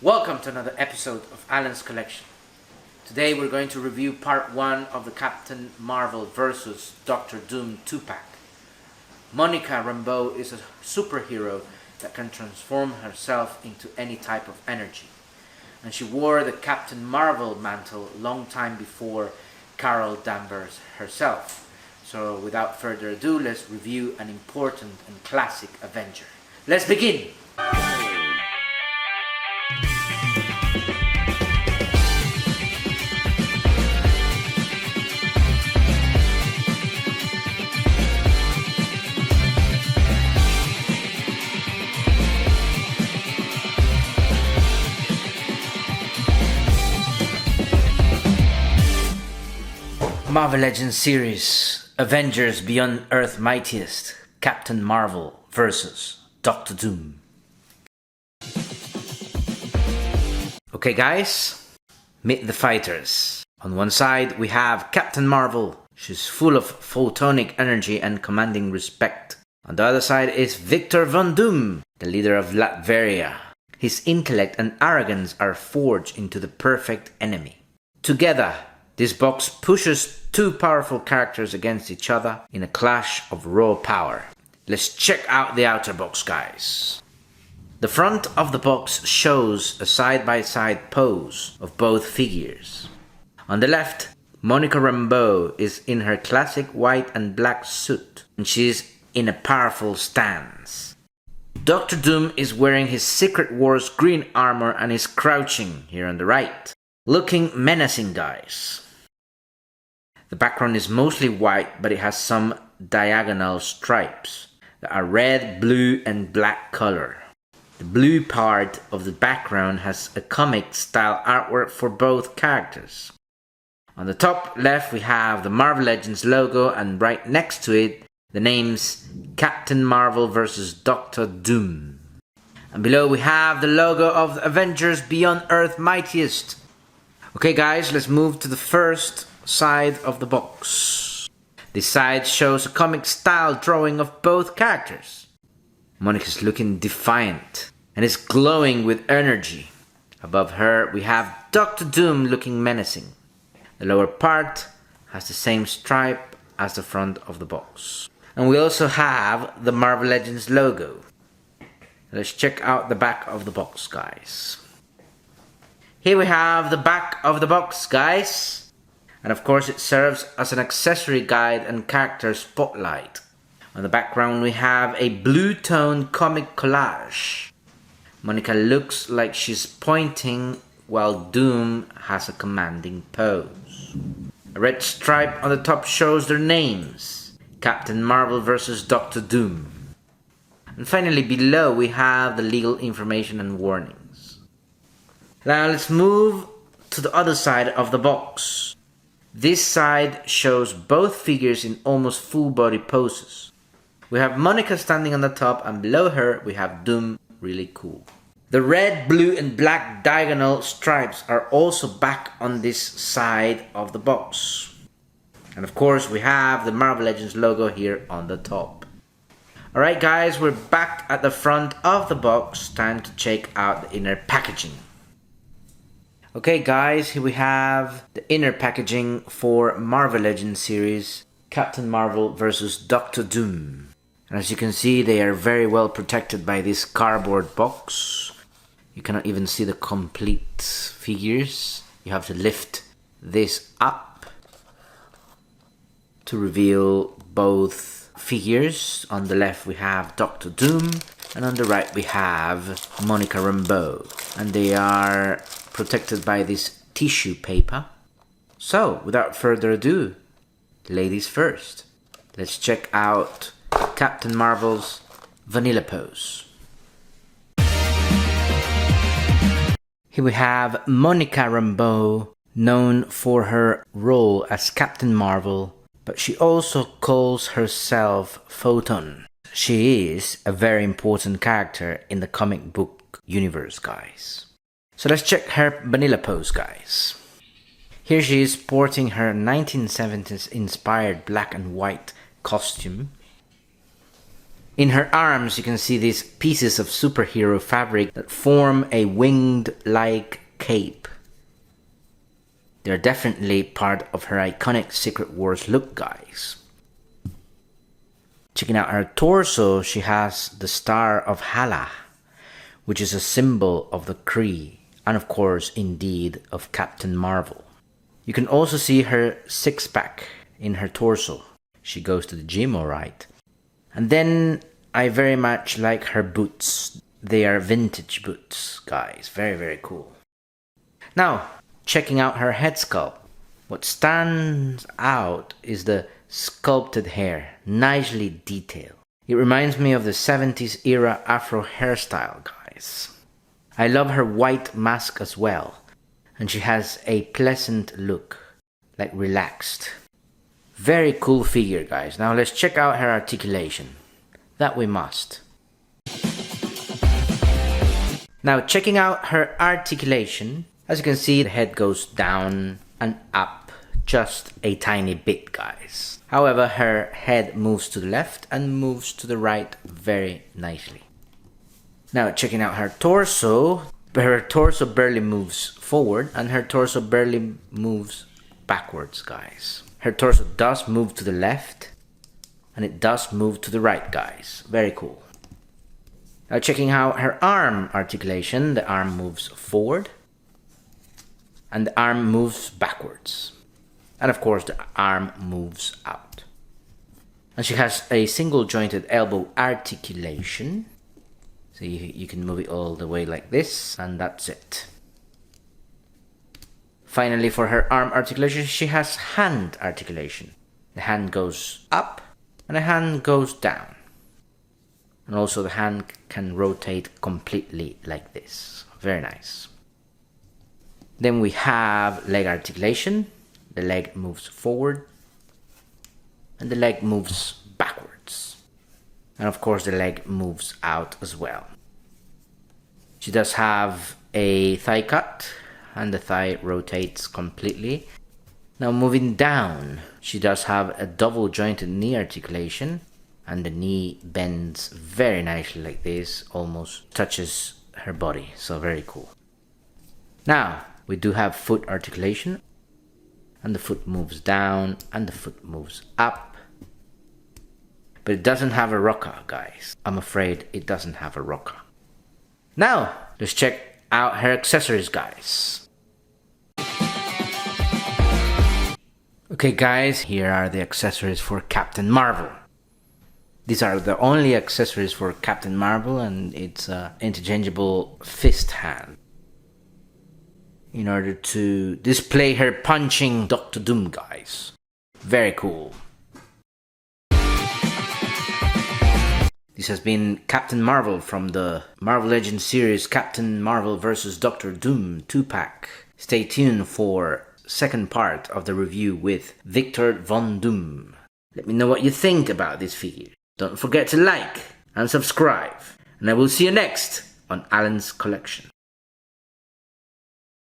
Welcome to another episode of Alan's Collection. Today we're going to review part 1 of the Captain Marvel vs. Doctor Doom 2-pack. Monica Rambeau is a superhero that can transform herself into any type of energy. And she wore the Captain Marvel mantle long time before Carol Danvers herself. So without further ado, let's review an important and classic Avenger. Let's begin! Marvel Legends series, Avengers Beyond Earth Mightiest, Captain Marvel vs. Doctor Doom. Okay guys, meet the fighters. On one side we have Captain Marvel. She's full of photonic energy and commanding respect. On the other side is Victor Von Doom, the leader of Latveria. His intellect and arrogance are forged into the perfect enemy. Together, this box pushes two powerful characters against each other in a clash of raw power. Let's check out the outer box, guys. The front of the box shows a side-by-side pose of both figures. On the left, Monica Rambeau is in her classic white and black suit, and she's in a powerful stance. Doctor Doom is wearing his Secret Wars green armor and is crouching here on the right, looking menacing, guys. The background is mostly white, but it has some diagonal stripes that are red, blue, and black color. The blue part of the background has a comic-style artwork for both characters. On the top left, we have the Marvel Legends logo, and right next to it, the names Captain Marvel vs. Doctor Doom. And below, we have the logo of the Avengers Beyond Earth Mightiest. Okay guys, let's move to the first side of the box. This side shows a comic style drawing of both characters. Monica's looking defiant and is glowing with energy. Above her we have Doctor Doom looking menacing. The lower part has the same stripe as the front of the box. And we also have the Marvel Legends logo. Let's check out the back of the box, guys. Here we have the back of the box, guys. And of course it serves as an accessory guide and character spotlight. On the background we have a blue tone comic collage. Monica looks like she's pointing while Doom has a commanding pose. A red stripe on the top shows their names. Captain Marvel vs. Doctor Doom. And finally below we have the legal information and warnings. Now let's move to the other side of the box. This side shows both figures in almost full body poses. We have Monica standing on the top, and below her we have Doom, really cool. The red, blue and black diagonal stripes are also back on this side of the box. And of course we have the Marvel Legends logo here on the top. Alright guys, we're back at the front of the box. Time to check out the inner packaging. Okay guys, here we have the inner packaging for Marvel Legends series, Captain Marvel vs. Doctor Doom. And as you can see, they are very well protected by this cardboard box. You cannot even see the complete figures. You have to lift this up to reveal both figures. On the left we have Doctor Doom, and on the right we have Monica Rambeau. And they are protected by this tissue paper. So, without further ado, ladies first. Let's check out Captain Marvel's vanilla pose. Here we have Monica Rambeau, known for her role as Captain Marvel, but she also calls herself Photon. She is a very important character in the comic book universe, guys. So let's check her vanilla pose, guys. Here she is sporting her 1970s inspired black and white costume. In her arms, you can see these pieces of superhero fabric that form a winged-like cape. They're definitely part of her iconic Secret Wars look, guys. Checking out her torso, she has the Star of Hala, which is a symbol of the Kree, and of course, indeed, of Captain Marvel. You can also see her six-pack in her torso. She goes to the gym, alright. And then, I very much like her boots. They are vintage boots, guys. Very, very cool. Now, checking out her head sculpt. What stands out is the sculpted hair, nicely detailed. It reminds me of the 70s era Afro hairstyle, guys. I love her white mask as well, and she has a pleasant look, like relaxed. Very cool figure, guys. Now let's check out her articulation. That we must. Now checking out her articulation, as you can see, the head goes down and up just a tiny bit, guys. However, her head moves to the left and moves to the right very nicely. Now checking out her torso barely moves forward and her torso barely moves backwards, guys. Her torso does move to the left and it does move to the right, guys. Very cool. Now checking out her arm articulation, the arm moves forward and the arm moves backwards. And of course the arm moves out. And she has a single jointed elbow articulation. So you can move it all the way like this, and that's it. Finally, for her arm articulation, she has hand articulation. The hand goes up and the hand goes down. And also the hand can rotate completely like this. Very nice. Then we have leg articulation. The leg moves forward and the leg moves backwards. And of course the leg moves out as well. She does have a thigh cut and the thigh rotates completely. Now moving down, she does have a double jointed knee articulation and the knee bends very nicely like this, almost touches her body, so very cool. Now we do have foot articulation and the foot moves down and the foot moves up, but it doesn't have a rocker, guys. I'm afraid it doesn't have a rocker. Now let's check out her accessories, guys. Okay guys, here are the accessories for Captain Marvel. These are the only accessories for Captain Marvel, and it's an interchangeable fist hand in order to display her punching Dr. Doom, guys. Very cool. This has been Captain Marvel from the Marvel Legends series Captain Marvel vs. Dr. Doom 2-pack. Stay tuned for second part of the review with Victor Von Doom. Let me know what you think about this figure. Don't forget to like and subscribe, and I will see you next on Alan's Collection.